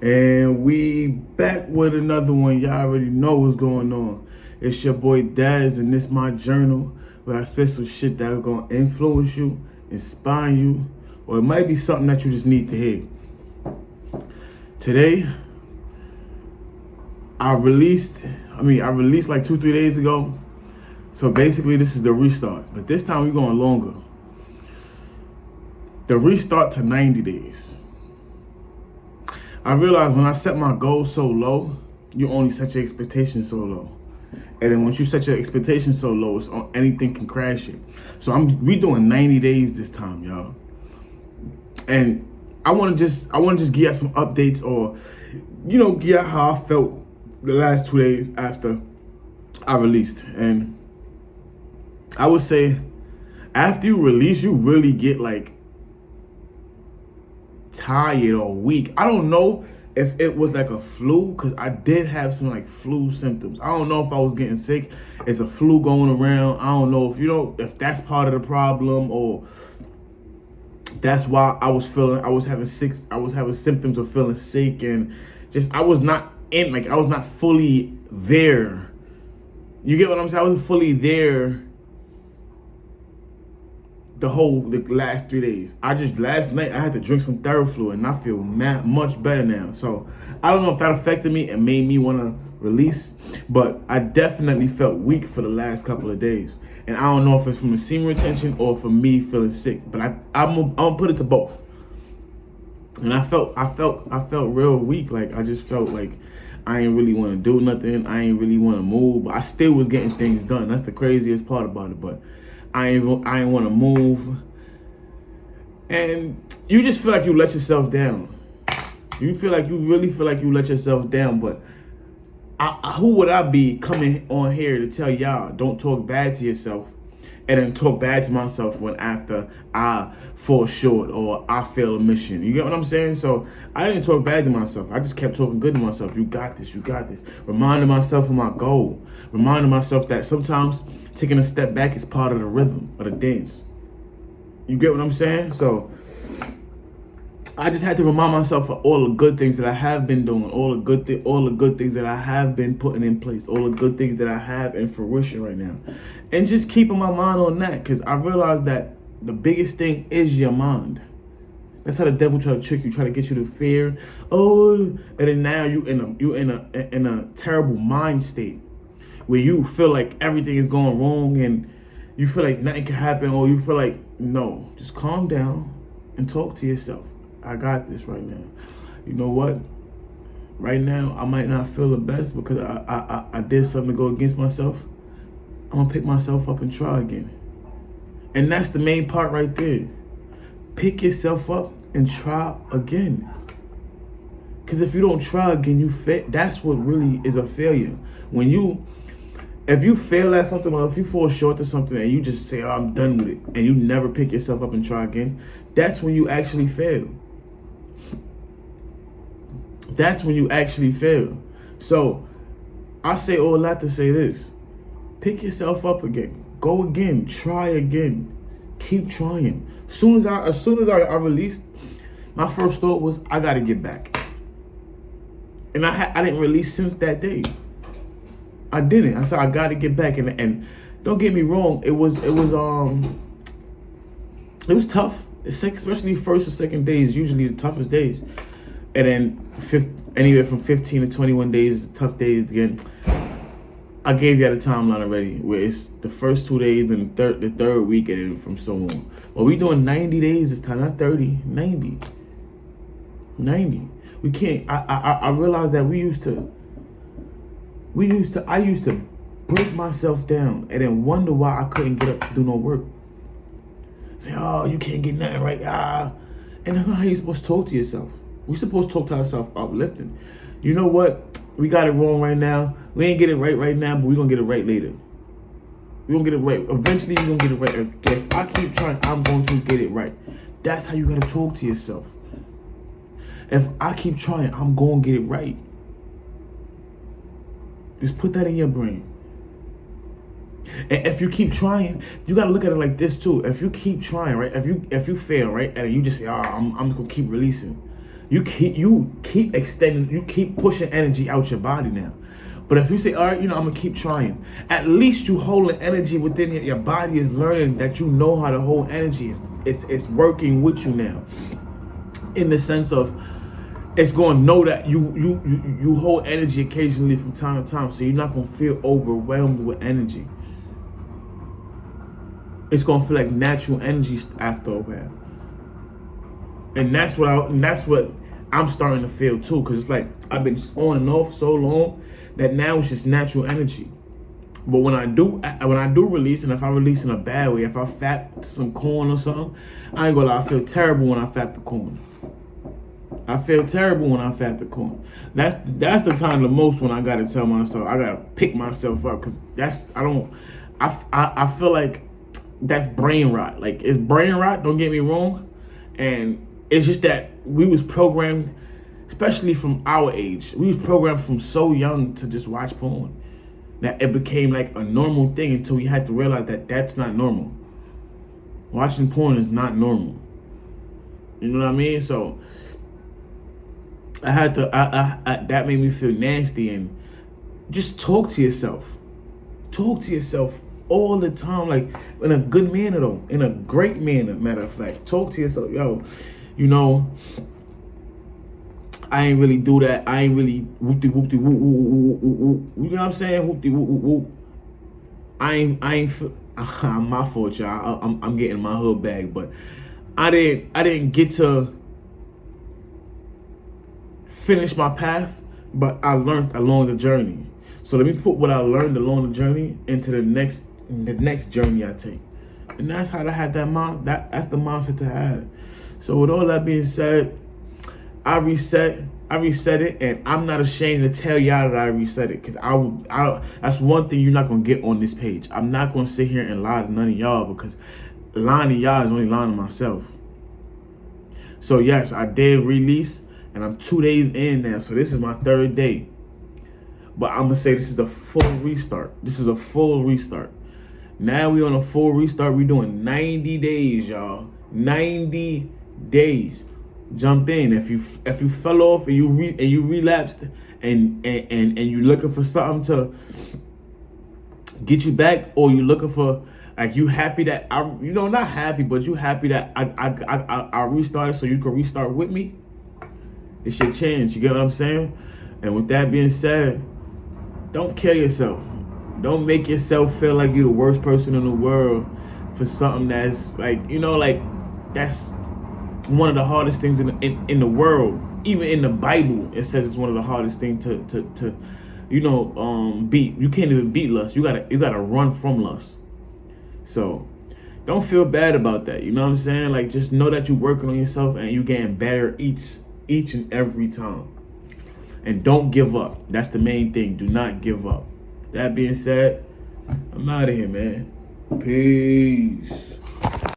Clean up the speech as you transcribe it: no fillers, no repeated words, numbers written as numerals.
And we back with another one. Y'all already know what's going on. It's your boy DAZ'S, and this my journal where I spit some shit that are gonna influence you, inspire you, or it might be something that you just need to hear. Today, I released like 2-3 days ago. So basically this is the restart, but this time we're going longer. The restart to 90 days. I realized when I set my goal so low, you only set your expectations so low. And then once you set your expectations so low, it's on, anything can crash it. So we doing 90 days this time, y'all. And I want to just give you some updates, or give you how I felt the last 2 days after I released. And I would say after you release, you really get like tired or weak. I don't know if it was like a flu, because I did have some like flu symptoms. I don't know if I was getting sick. It's a flu going around. I don't know if that's part of the problem, or that's why I was having symptoms of feeling sick, and just I was not fully there. You get what I'm saying? I wasn't fully there the last 3 days. Last night I had to drink some Theraflu, and I feel much better now. So I don't know if that affected me and made me want to release, but I definitely felt weak for the last couple of days. And I don't know if it's from the semen retention or from me feeling sick, but I'm gonna put it to both. And I felt real weak. Like I just felt like I ain't really want to do nothing. I ain't really want to move, but I still was getting things done. That's the craziest part about it. But I ain't want to move. And you just feel like you let yourself down. You really feel like you let yourself down. But who would I be coming on here to tell y'all don't talk bad to yourself, and then talk bad to myself when after I fall short or I fail a mission? You get what I'm saying? So I didn't talk bad to myself. I just kept talking good to myself. You got this, you got this. Reminding myself of my goal. Reminding myself that sometimes taking a step back is part of the rhythm of the dance. You get what I'm saying? So I just had to remind myself of all the good things that I have been doing, all the good things that I have been putting in place, all the good things that I have in fruition right now. And just keeping my mind on that, because I realized that the biggest thing is your mind. That's how the devil try to trick you, try to get you to fear. Oh, and then now you in a terrible mind state where you feel like everything is going wrong and you feel like nothing can happen, or you feel like, no, just calm down and talk to yourself. I got this right now. You know what? Right now, I might not feel the best because I did something to go against myself. I'm gonna pick myself up and try again. And that's the main part right there. Pick yourself up and try again. Because if you don't try again, you fail. That's what really is a failure. If you fail at something, or if you fall short to something and you just say, oh, I'm done with it, and you never pick yourself up and try again, that's when you actually fail. That's when you actually fail. So I say all that to say this. Pick yourself up again. Go again. Try again. Keep trying. As soon as I released, my first thought was, I gotta get back. And I didn't release since that day. I didn't. I said I gotta get back. And don't get me wrong, it was tough. Especially first or second days, usually the toughest days. And then anywhere from 15 to 21 days, tough days again. I gave you the timeline already, where it's the first 2 days, then the third week, and then from so on. But we doing 90 days this time, not 30, 90. 90. We can't. I realized that I used to break myself down and then wonder why I couldn't get up to do no work. Oh, you can't get nothing right. And that's not how you're supposed to talk to yourself. We're supposed to talk to ourselves uplifting. You know what? We got it wrong right now. We ain't get it right now, but we're going to get it right later. We're going to get it right. Eventually, you're going to get it right. If I keep trying, I'm going to get it right. That's how you got to talk to yourself. If I keep trying, I'm going to get it right. Just put that in your brain. And if you keep trying, you got to look at it like this too. If you keep trying, right? If you fail, right? And you just say, I'm just going to keep releasing. you keep extending, you keep pushing energy out your body now. But if you say, all right, I'm gonna keep trying, at least you holding energy within your body is learning that you know how to hold energy. It's working with you now, in the sense of it's going to know that you hold energy occasionally from time to time, so you're not going to feel overwhelmed with energy. It's going to feel like natural energy after a while, and that's what I'm starting to feel too. Because it's like I've been on and off so long that now it's just natural energy. But when I do release, and if I release in a bad way, if I fat some corn or something, I ain't gonna lie, I feel terrible when I fat the corn. I feel terrible when I fat the corn. That's the time the most when I gotta tell myself, I gotta pick myself up, because I feel like that's brain rot. Like, it's brain rot, don't get me wrong. And it's just that we was programmed, especially from our age, we was programmed from so young to just watch porn, that it became like a normal thing until we had to realize that that's not normal. Watching porn is not normal. You know what I mean? So I had to, that made me feel nasty. And just talk to yourself. Talk to yourself all the time, like in a good manner though, in a great manner, matter of fact. Talk to yourself, yo, I ain't really do that. I ain't really whoopty whoopty whoop whoop whoop whoop. You know what I'm saying? Whoopty whoop whoop whoop. I ain't my fault, y'all. I'm getting my hood bag, but I didn't get to finish my path, but I learned along the journey. So let me put what I learned along the journey into the next journey I take. And that's how to have that's the mindset to have. So with all that being said, I reset it, and I'm not ashamed to tell y'all that I reset it, because I that's one thing you're not gonna get on this page. I'm not gonna sit here and lie to none of y'all, because lying to y'all is only lying to myself. So yes, I did release, and I'm 2 days in now, so this is my 3rd day. But I'm gonna say this is a full restart. This is a full restart. Now we on a full restart. We doing 90 days, y'all. 90 days. Jump in. If you fell off and you relapsed and you looking for something to get you back, or you looking for, like, you happy that not happy, but you happy that I restarted so you can restart with me. It's your chance. You get what I'm saying? And with that being said, don't kill yourself. Don't make yourself feel like you're the worst person in the world for something that's like, that's one of the hardest things in the world. Even in the Bible, it says it's one of the hardest things to beat. You can't even beat lust. You gotta run from lust. So don't feel bad about that. You know what I'm saying? Like, just know that you're working on yourself and you're getting better each and every time. And don't give up. That's the main thing. Do not give up. That being said, I'm out of here, man. Peace.